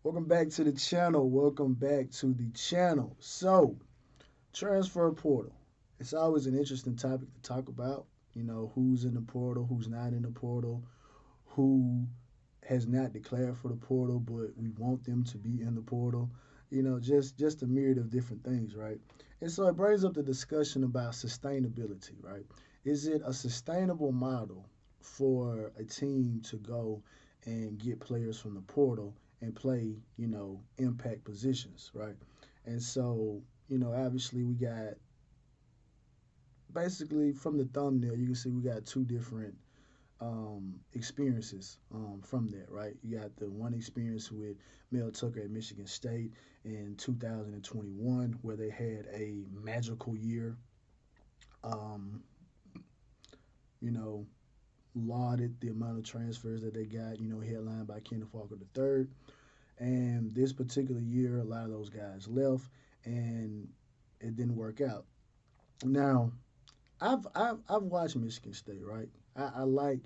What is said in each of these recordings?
Welcome back to the channel. Welcome back to the channel. So, transfer portal. It's always an interesting topic to talk about. Who's in the portal, who's not in the portal, who has not declared for the portal, but we want them to be in the portal. Just a myriad of different things, right? And so it brings up the discussion about sustainability, right? Is it a sustainable model for a team to go and get players from the portal and play, impact positions, right? And so, obviously we got basically from the thumbnail, you can see we got two different experiences from that, right? You got the one experience with Mel Tucker at Michigan State in 2021, where they had a magical year. Um, you know, Lauded the amount of transfers that they got. Headlined by Kenneth Walker III. And this particular year, a lot of those guys left, and it didn't work out. Now, I've watched Michigan State, right? I like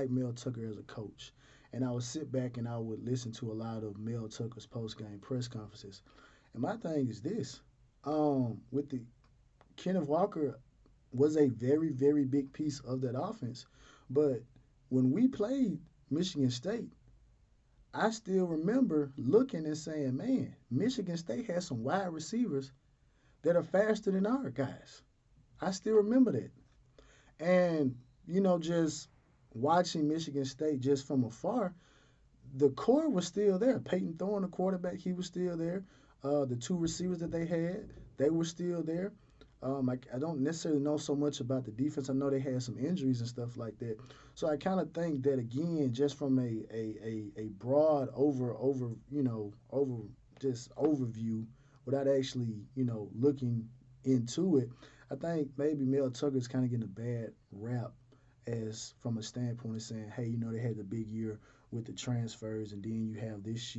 Mel Tucker as a coach, and I would sit back and I would listen to a lot of Mel Tucker's post game press conferences. And my thing is this: with the Kenneth Walker was a very big piece of that offense, but when we played Michigan State, I still remember looking and saying, "Man, Michigan State has some wide receivers that are faster than our guys." I still remember that. And, just watching Michigan State just from afar, the core was still there. Peyton Thorne, the quarterback, he was still there. The two receivers that they had, they were still there. I don't necessarily know so much about the defense. I know they had some injuries and stuff like that. So I kind of think that again, just from a broad over just overview, without actually looking into it, I think maybe Mel Tucker's kind of getting a bad rap as from a standpoint of saying, hey, they had the big year with the transfers, and then you have this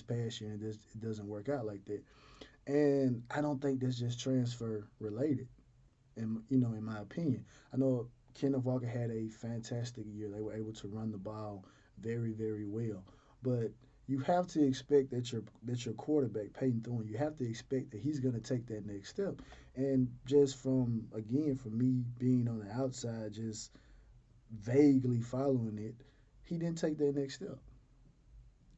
past year, and it doesn't work out like that. And I don't think that's just transfer related. In my opinion, I know Kenneth Walker had a fantastic year. They were able to run the ball very well, but you have to expect that your quarterback Peyton Thorne, you have to expect that he's going to take that next step. And just from me being on the outside, just vaguely following it, he didn't take that next step.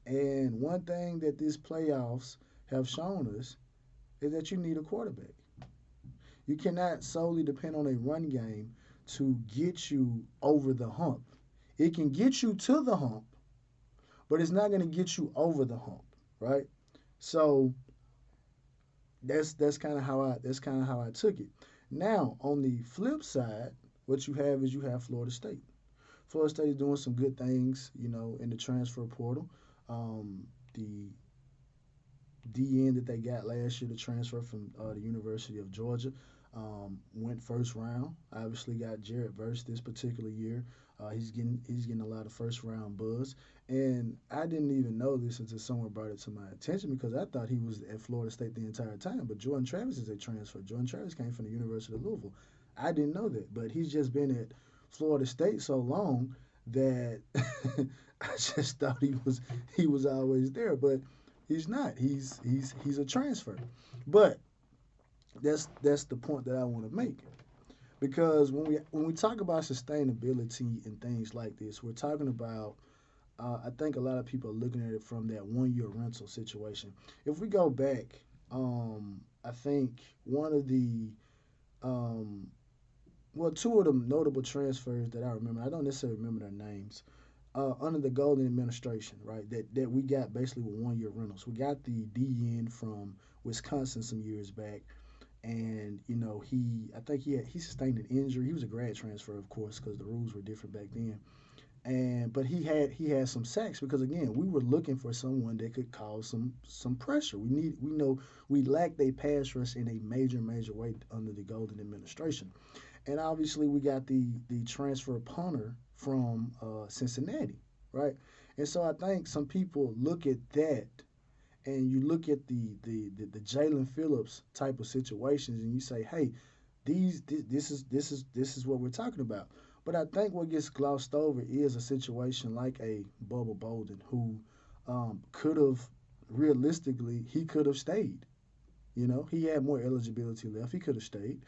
And one thing that these playoffs have shown us is that you need a quarterback. You cannot solely depend on a run game to get you over the hump. It can get you to the hump, but it's not going to get you over the hump, right? So that's kind of how I took it. Now on the flip side, what you have is you have Florida State. Florida State is doing some good things, in the transfer portal. The DN that they got last year to transfer from the University of Georgia. Went first round. Obviously got Jared Verse this particular year. He's getting a lot of first round buzz, and I didn't even know this until someone brought it to my attention because I thought he was at Florida State the entire time. But Jordan Travis is a transfer. Jordan Travis came from the University of Louisville. I didn't know that, but he's just been at Florida State so long that I just thought he was always there. But he's not. He's a transfer. But that's the point that I want to make. Because when we talk about sustainability and things like this, we're talking about. I think a lot of people are looking at it from that 1 year rental situation. If we go back, I think one of the um, well, two of the notable transfers that I remember. I don't necessarily remember their names. Under the Golden administration, right? That we got basically with 1 year rentals. We got the DN from Wisconsin some years back, and I think he sustained an injury. He was a grad transfer, of course, because the rules were different back then. And but he had some sacks because again we were looking for someone that could cause some pressure. We know we lacked a pass rush in a major way under the Golden administration, and obviously we got the transfer punter from Cincinnati, right? And so I think some people look at that and you look at the Jalen Phillips type of situations, and you say, hey, this is what we're talking about. But I think what gets glossed over is a situation like a Bubba Bolden who could have realistically, he could have stayed. You know, he had more eligibility left. He could have stayed.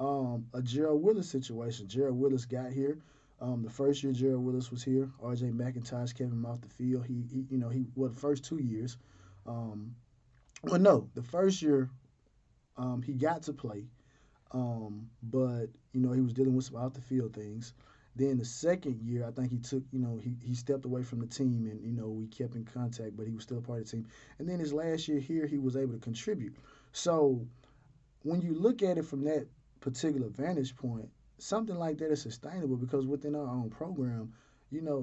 A Gerald Willis situation. Gerald Willis got here. The first year Gerald Willis was here, R.J. McIntosh kept him off the field. The first 2 years. Um, well, no, the first year he got to play, but he was dealing with some off the field things. Then the second year, I think he took, he stepped away from the team, and we kept in contact, but he was still a part of the team. And then his last year here, he was able to contribute. So when you look at it from that particular vantage point, something like that is sustainable because within our own program,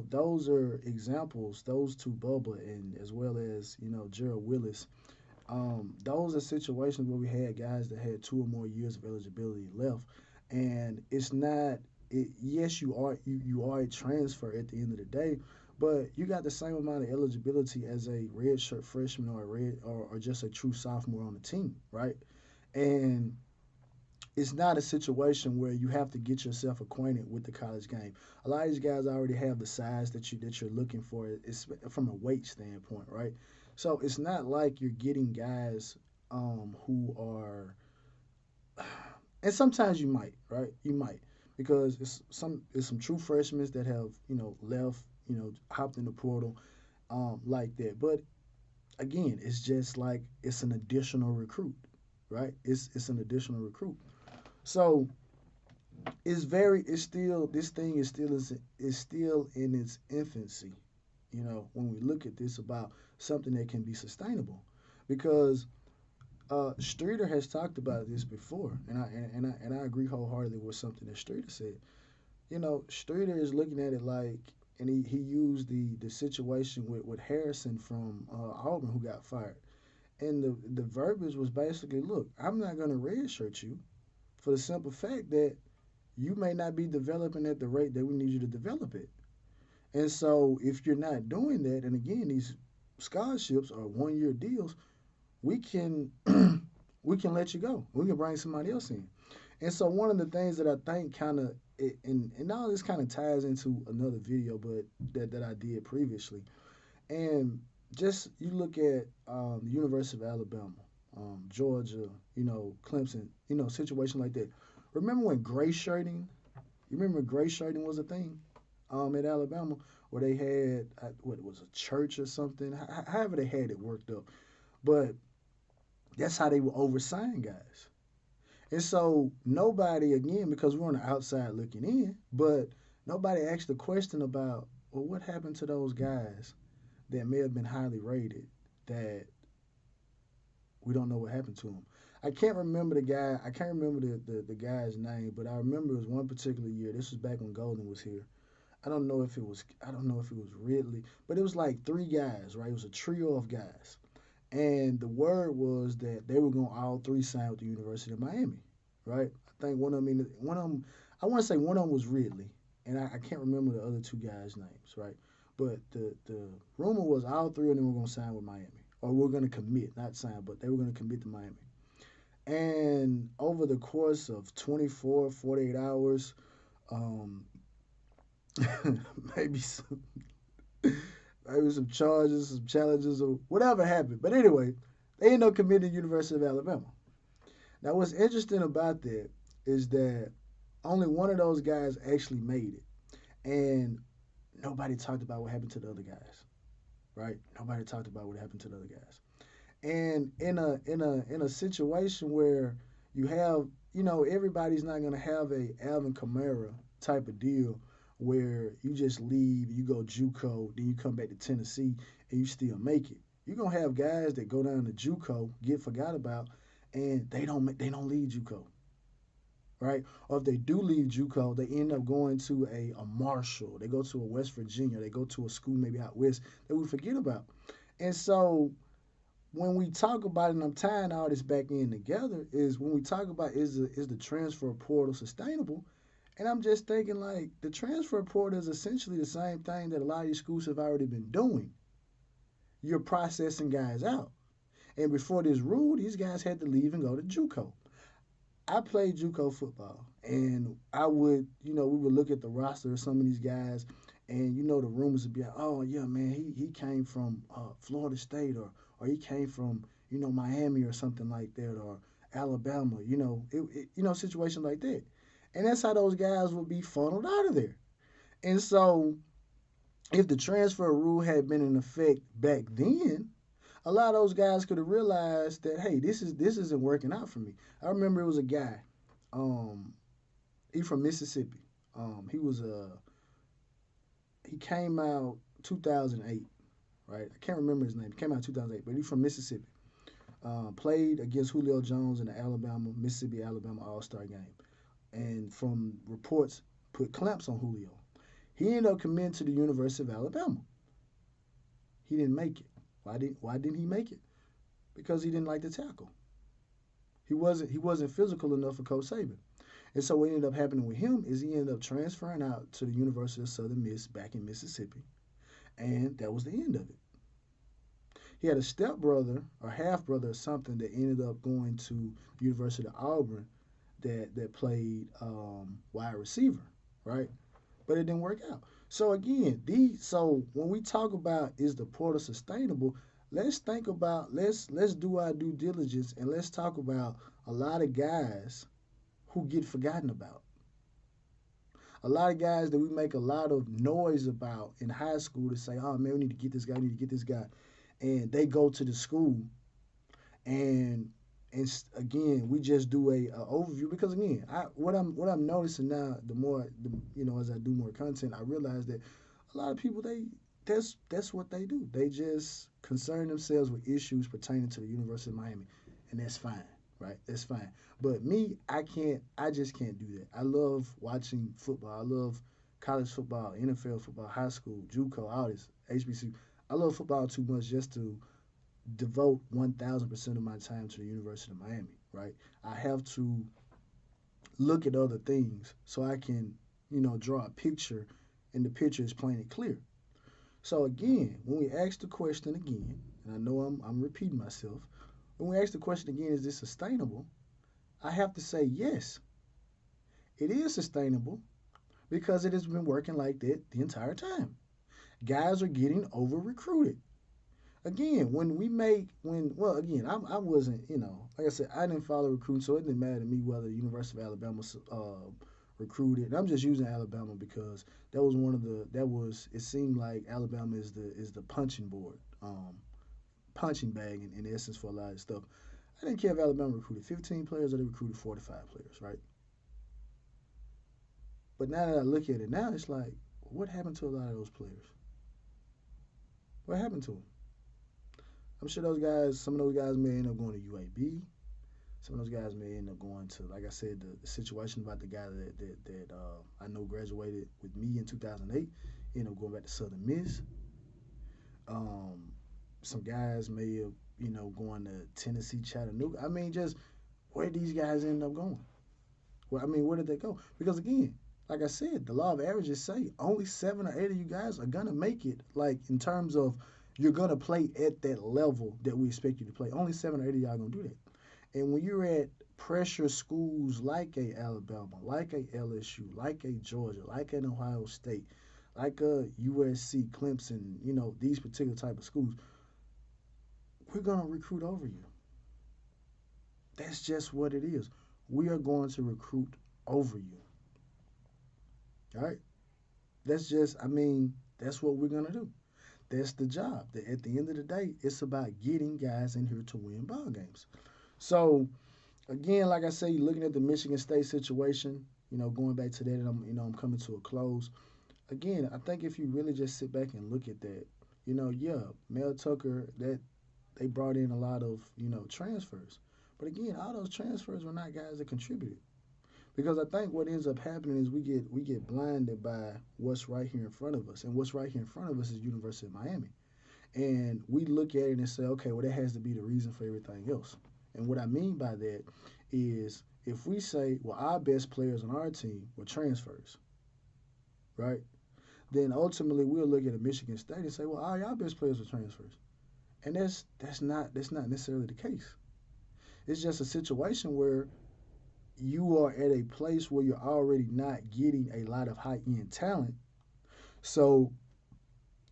those are examples. Those two, Bubba and as well as Gerald Willis, those are situations where we had guys that had 2 or more years of eligibility left, and it's not. Yes, you are a transfer at the end of the day, but you got the same amount of eligibility as a redshirt freshman or a red or just a true sophomore on the team, right? And it's not a situation where you have to get yourself acquainted with the college game. A lot of these guys already have the size that you're looking for. It's from a weight standpoint, right? So it's not like you're getting guys who are, and sometimes you might, right? You might because it's some true freshmen that have left, hopped in the portal, like that. But again, it's just like it's an additional recruit, right? It's an additional recruit. So it's still this thing is still in its infancy. When we look at this about something that can be sustainable, because Streeter has talked about this before, and I agree wholeheartedly with something that Streeter said. Streeter is looking at it like, and he used the situation with Harrison from Auburn who got fired, and the verbiage was basically, look, I'm not going to redshirt you for the simple fact that you may not be developing at the rate that we need you to develop it. And so if you're not doing that, and again, these scholarships are 1 year deals, we can we can let you go. We can bring somebody else in. And so one of the things that I think kind of and all this kind of ties into another video, but that I did previously. And just you look at the University of Alabama, Georgia, Clemson, situation like that. Remember when gray shirting? You remember when gray shirting was a thing at Alabama, where they had what was a church or something. However, they had it worked up, but that's how they were oversigning guys. And so nobody, again, because we're on the outside looking in, but nobody asked the question about, well, what happened to those guys that may have been highly rated that we don't know what happened to him. I can't remember the guy. I can't remember the guy's name, but I remember it was one particular year. This was back when Golden was here. I don't know if it was. I don't know if it was Ridley, but it was like three guys, right? It was a trio of guys, and the word was that they were going to all three sign with the University of Miami, right? I think one of them. One of them. I want to say one of them was Ridley, and I can't remember the other two guys' names, right? But the rumor was all three of them were going to sign with Miami, or we're going to commit, not sign, but they were going to commit to Miami. And over the course of 24, 48 hours, um, maybe some, maybe some charges, some challenges, or whatever happened. But anyway, they ended up committing to the University of Alabama. Now, what's interesting about that is that only one of those guys actually made it, and nobody talked about what happened to the other guys, right? Nobody talked about what happened to the other guys. And in a situation where you have everybody's not gonna have a Alvin Kamara type of deal where you just leave, you go JUCO, then you come back to Tennessee and you still make it. You're gonna have guys that go down to JUCO, get forgot about, and they don't leave JUCO, right? Or if they do leave JUCO, they end up going to a Marshall, they go to a West Virginia, they go to a school maybe out west that we forget about. And so when we talk about it, and I'm tying all this back in together, is when we talk about is the transfer portal sustainable? And I'm just thinking like the transfer portal is essentially the same thing that a lot of these schools have already been doing. You're processing guys out. And before this rule, these guys had to leave and go to JUCO. I played JUCO football, and we would look at the roster of some of these guys, And the rumors would be like, oh yeah, man, he came from Florida State, or he came from Miami or something like that, or Alabama. Situations like that. And that's how those guys would be funneled out of there. And so, if the transfer rule had been in effect back then, a lot of those guys could have realized that, hey, this isn't working out for me. I remember it was a guy, um, he from Mississippi. He came out 2008, right? I can't remember his name. He came out 2008, but he's from Mississippi. Played against Julio Jones in the Mississippi Alabama All Star game, and from reports, put clamps on Julio. He ended up committing to the University of Alabama. He didn't make it. Why didn't he make it? Because he didn't like to tackle. He wasn't physical enough for Coach Saban. And so what ended up happening with him is he ended up transferring out to the University of Southern Miss back in Mississippi, and that was the end of it. He had a stepbrother or half brother or something that ended up going to the University of Auburn that played wide receiver, right? But it didn't work out. So again, when we talk about is the portal sustainable, let's think about let's do our due diligence and let's talk about a lot of guys who get forgotten about. A lot of guys that we make a lot of noise about in high school to say, oh man, we need to get this guy, we need to get this guy. And they go to the school and again we just do a overview because again what I'm noticing now the more as I do more content I realize that a lot of people that's what they do. They just concern themselves with issues pertaining to the University of Miami, and that's fine, right? That's fine. But me, I just can't do that. I love watching football. I love college football, NFL football, high school, JUCO, all this, HBC. I love football too much just to devote 1,000% of my time to the University of Miami, right? I have to look at other things so I can, draw a picture, and the picture is plain and clear. So again, when we ask the question again, and I know I'm repeating myself, when we ask the question again, is this sustainable? I have to say yes, it is sustainable because it has been working like that the entire time. Guys are getting over recruited. Again, I wasn't, like I said, I didn't follow recruiting, so it didn't matter to me whether the University of Alabama recruited. And I'm just using Alabama because it seemed like Alabama is the punching board, punching bag in essence for a lot of stuff. I didn't care if Alabama recruited 15 players or they recruited 45 players, right? But now that I look at it now, it's like, what happened to a lot of those players? What happened to them? I'm sure some of those guys may end up going to UAB. Some of those guys may end up going to, like I said, the situation about the guy that I know graduated with me in 2008, ended up going back to Southern Miss. Um, some guys may have, going to Tennessee, Chattanooga. I mean, just where these guys end up going. Well, I mean, where did they go? Because again, like I said, the law of averages say only 7 or 8 of you guys are gonna make it. Like in terms of you're gonna play at that level that we expect you to play. Only 7 or 8 of y'all gonna do that. And when you're at pressure schools like a Alabama, like a LSU, like a Georgia, like an Ohio State, like a USC, Clemson, these particular type of schools, we're gonna recruit over you. That's just what it is. We are going to recruit over you. All right? That's what we're going to do. That's the job. At the end of the day, it's about getting guys in here to win ball games. So, again, like I say, looking at the Michigan State situation, going back to that, and I'm coming to a close. Again, I think if you really just sit back and look at that, yeah, Mel Tucker, that they brought in a lot of, transfers. But again, all those transfers were not guys that contributed. Because I think what ends up happening is we get blinded by what's right here in front of us. And what's right here in front of us is University of Miami. And we look at it and say, okay, well that has to be the reason for everything else. And what I mean by that is if we say, well, our best players on our team were transfers, right? Then ultimately we'll look at a Michigan State and say, well, all y'all best players were transfers. And that's not necessarily the case. It's just a situation where you are at a place where you're already not getting a lot of high end talent. So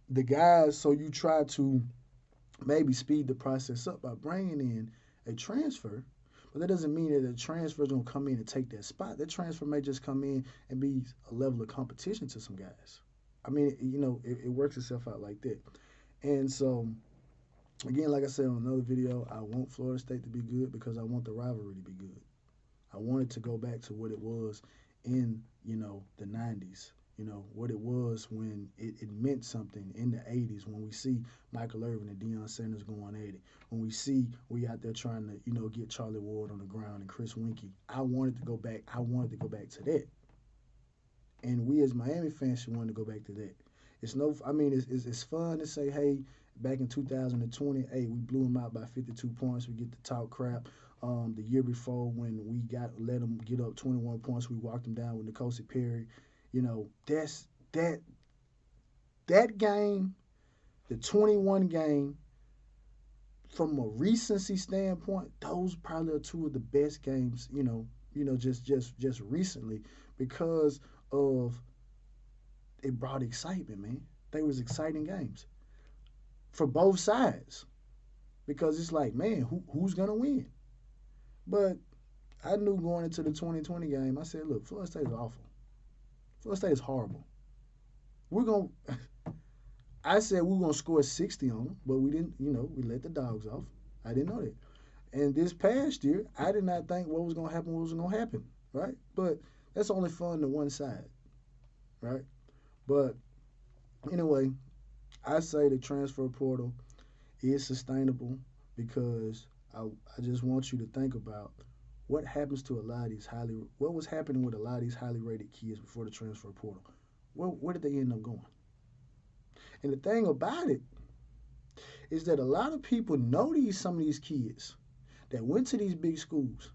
the guys, so you try to maybe speed the process up by bringing in a transfer, but that doesn't mean that the transfer is going to come in and take that spot. That transfer may just come in and be a level of competition to some guys. I mean, it works itself out like that. And so, again, like I said on another video, I want Florida State to be good because I want the rivalry to be good. I want it to go back to what it was in, the 90s. What it was when it meant something in the 80s when we see Michael Irvin and Deion Sanders going at it. When we out there trying to, get Charlie Ward on the ground and Chris Winkie. I wanted to go back. I wanted to go back to that. And we as Miami fans should want to go back to that. It's no, I mean, it's fun to say, hey, back in 2020, hey, we blew them out by 52 points. We get to talk crap. The year before, when we let them get up 21 points, we walked them down with N'Kosi Perry. That's that game, the 21 game. From a recency standpoint, those probably are two of the best games. Just recently because of it brought excitement, man. They was exciting games for both sides because it's like, man, who's gonna win? But I knew going into the 2020 game, I said, look, Florida State is awful. Florida State is horrible. We're gonna. I said we were gonna score 60 on them, but we didn't. We let the dogs off. I didn't know that. And this past year, I did not think what was gonna happen. What was gonna happen, right? But that's only fun to one side, right? But anyway, I say the transfer portal is sustainable because I just want you to think about what happens to a lot of these what was happening with a lot of these highly rated kids before the transfer portal. Where did they end up going? And the thing about it is that a lot of people know some of these kids that went to these big schools,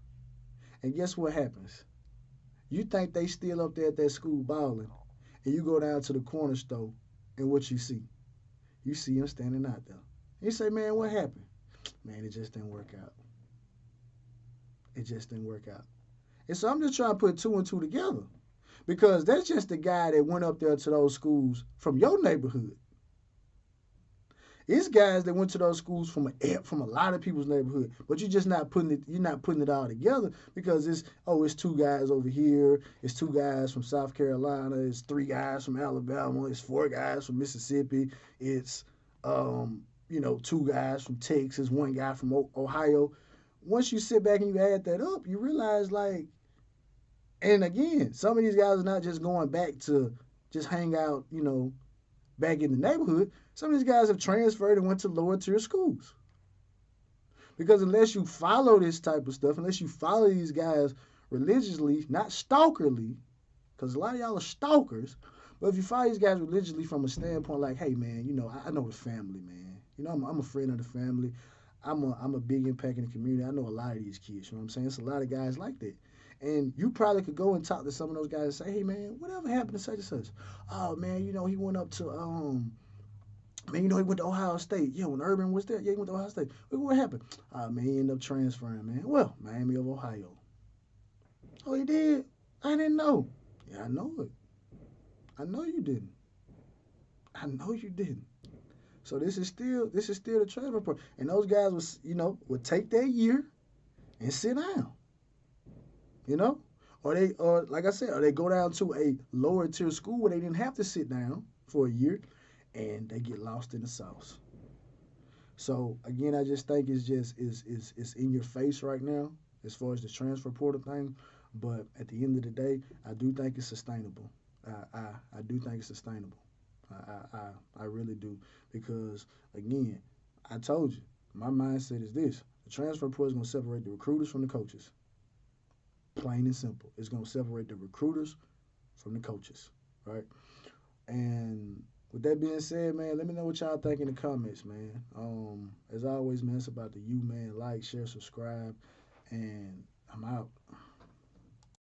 and guess what happens? You think they still up there at that school balling, and you go down to the corner store, and what you see? You see them standing out there. You say, man, what happened? Man, it just didn't work out. It just didn't work out. And so I'm just trying to put two and two together because that's just the guy that went up there to those schools from your neighborhood. It's guys that went to those schools from a lot of people's neighborhood, but you're just not putting it. You're not putting it all together because it's two guys over here. It's two guys from South Carolina. It's three guys from Alabama. It's four guys from Mississippi. It's two guys from Texas, one guy from Ohio. Once you sit back and you add that up, you realize and again, some of these guys are not just going back to just hang out, back in the neighborhood. Some of these guys have transferred and went to lower tier schools. Because unless you follow this type of stuff, unless you follow these guys religiously, not stalkerly, because a lot of y'all are stalkers, but if you follow these guys religiously from a standpoint like, hey man, I know the family, man. I'm a friend of the family. I'm a big impact in the community. I know a lot of these kids, you know what I'm saying? It's a lot of guys like that. And you probably could go and talk to some of those guys and say, hey man, whatever happened to such and such? Oh man, he went up to man, he went to Ohio State. Yeah, when Urban was there, yeah, he went to Ohio State. What happened? Man, he ended up transferring, man. Well, Miami of Ohio. Oh, he did? I didn't know. Yeah, I know it. I know you didn't. I know you didn't. So this is still the transfer part. And those guys would take that year and sit down. Or like I said, or they go down to a lower tier school where they didn't have to sit down for a year and they get lost in the sauce. So again, I just think it's in your face right now as far as the transfer portal thing. But at the end of the day, I do think it's sustainable. I do think it's sustainable. I really do because again, I told you my mindset is this: the transfer portal is going to separate the recruiters from the coaches. Plain and simple, it's going to separate the recruiters from the coaches, right? And with that being said, man, let me know what y'all think in the comments, man. As always, man, it's about the you, man. Like, share, subscribe, and I'm out.